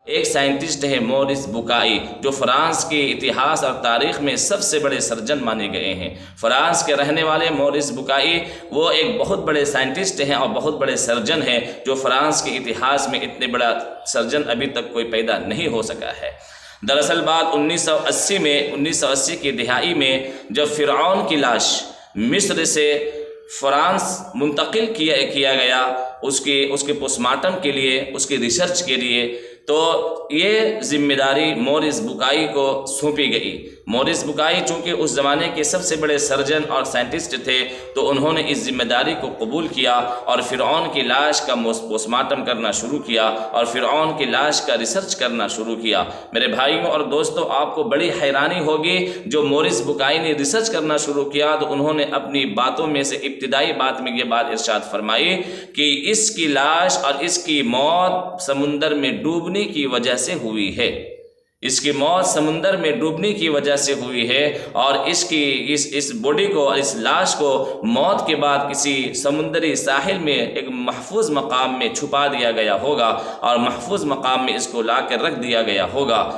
ایک سائنٹسٹ ہے مورس بکائی، جو فرانس کے اتہاس اور تاریخ میں سب سے بڑے سرجن مانے گئے ہیں۔ فرانس کے رہنے والے مورس بکائی وہ ایک بہت بڑے سائنٹسٹ ہیں اور بہت بڑے سرجن ہیں، جو فرانس کے اتہاس میں اتنے بڑا سرجن ابھی تک کوئی پیدا نہیں ہو سکا ہے۔ دراصل بات 1980 کی دہائی میں جب فرعون کی لاش مصر سے فرانس منتقل کیا گیا اس کے پوسٹ مارٹم کے لیے، اس کی ریسرچ کے لیے، تو یہ ذمہ داری مورس بکائی کو سونپی گئی۔ مورس بکائی چونکہ اس زمانے کے سب سے بڑے سرجن اور سائنٹسٹ تھے، تو انہوں نے اس ذمہ داری کو قبول کیا اور فرعون کی لاش کا پوسٹ مارٹم کرنا شروع کیا اور فرعون کی لاش کا ریسرچ کرنا شروع کیا۔ میرے بھائیوں اور دوستوں، آپ کو بڑی حیرانی ہوگی، جو مورس بکائی نے ریسرچ کرنا شروع کیا تو انہوں نے اپنی باتوں میں سے ابتدائی بات میں یہ بات ارشاد فرمائی کہ اس کی لاش اور اس کی موت سمندر میں ڈوبنے کی وجہ سے ہوئی ہے۔ اس کی موت سمندر میں ڈوبنے کی وجہ سے ہوئی ہے، اور اس باڈی کو اور اس لاش کو موت کے بعد کسی سمندری ساحل میں ایک محفوظ مقام میں چھپا دیا گیا ہوگا اور محفوظ مقام میں اس کو لا کر رکھ دیا گیا ہوگا۔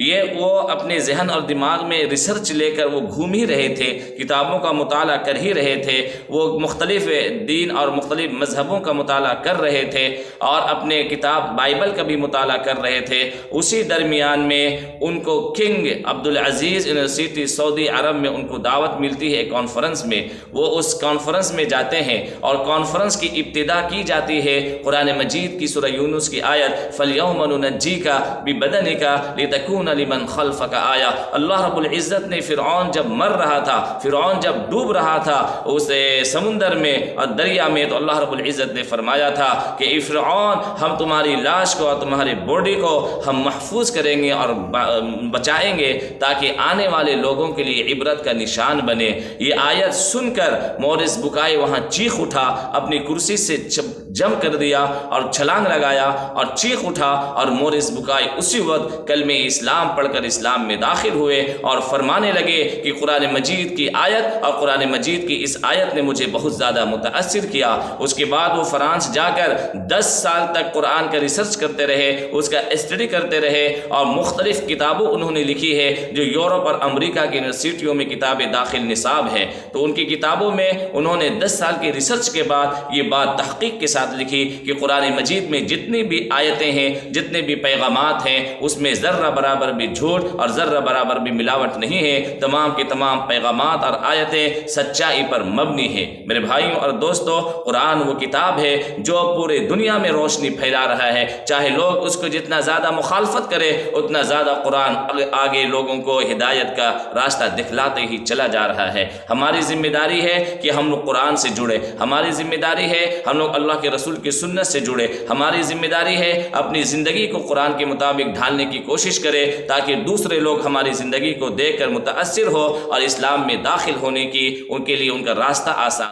یہ وہ اپنے ذہن اور دماغ میں ریسرچ لے کر وہ گھوم ہی رہے تھے، کتابوں کا مطالعہ کر ہی رہے تھے، وہ مختلف دین اور مختلف مذہبوں کا مطالعہ کر رہے تھے اور اپنے کتاب بائبل کا بھی مطالعہ کر رہے تھے۔ اسی درمیان میں ان کو کنگ عبدالعزیز یونیورسٹی سعودی عرب میں ان کو دعوت ملتی ہے کانفرنس میں۔ وہ اس کانفرنس میں جاتے ہیں اور کانفرنس کی ابتدا کی جاتی ہے قرآن مجید کی سورہ یونس کی آیت فَالْيَوْمَ نُنَجِّيكَ بِبَدَنِكَ لِتَكُونَ لمن خلفک آیا۔ اللہ رب العزت نے فرعون جب مر رہا تھا، فرعون جب ڈوب رہا تھا اس سمندر میں اور دریا میں، تو اللہ رب العزت نے فرمایا تھا کہ اے فرعون، ہم تمہاری لاش کو اور تمہاری باڈی کو ہم محفوظ کریں گے اور بچائیں گے تاکہ آنے والے لوگوں کے لیے عبرت کا نشان بنے۔ یہ آیت سن کر مورس بکائی وہاں چیخ اٹھا، اپنی کرسی سے جم کر دیا اور چھلانگ لگایا اور چیخ اٹھا، اور مورس بکائی اسی وقت کلمہ اسلام پڑھ کر اسلام میں داخل ہوئے اور فرمانے لگے کہ قرآن مجید کی آیت اور قرآن مجید کی اس آیت نے مجھے بہت زیادہ متاثر کیا۔ اس کے بعد وہ فرانس جا کر 10 سال تک قرآن کا ریسرچ کرتے رہے، اس کا اسٹڈی کرتے رہے، اور مختلف کتابوں انہوں نے لکھی ہے جو یورپ اور امریکہ کی یونیورسٹیوں میں کتاب داخل نصاب ہے۔ تو ان کی کتابوں میں انہوں نے 10 سال کے ریسرچ کے بعد یہ بات تحقیق کے ساتھ لکھی کہ قرآن مجید میں جتنی بھی آیتیں ہیں، جتنے بھی پیغامات ہیں، اس میں ذرہ برابر بھی جھوٹ اور ذرہ برابر بھی ملاوٹ نہیں ہے۔ تمام کے تمام پیغامات اور آیتیں سچائی پر مبنی ہیں۔ میرے بھائیوں اور دوستوں، قرآن وہ کتاب ہے جو پورے دنیا میں روشنی پھیلا رہا ہے۔ چاہے لوگ اس کو جتنا زیادہ مخالفت کرے، اتنا زیادہ قرآن آگے لوگوں کو ہدایت کا راستہ دکھلاتے ہی چلا جا رہا ہے۔ ہماری ذمہ داری ہے کہ ہم لوگ قرآن سے جڑے، ہماری ذمہ داری ہے ہم لوگ اللہ کے رسول کی سنت سے جڑے، ہماری ذمہ داری ہے اپنی زندگی کو قرآن کے مطابق ڈھالنے کی کوشش کرے تاکہ دوسرے لوگ ہماری زندگی کو دیکھ کر متاثر ہو اور اسلام میں داخل ہونے کی ان کے لیے ان کا راستہ آسان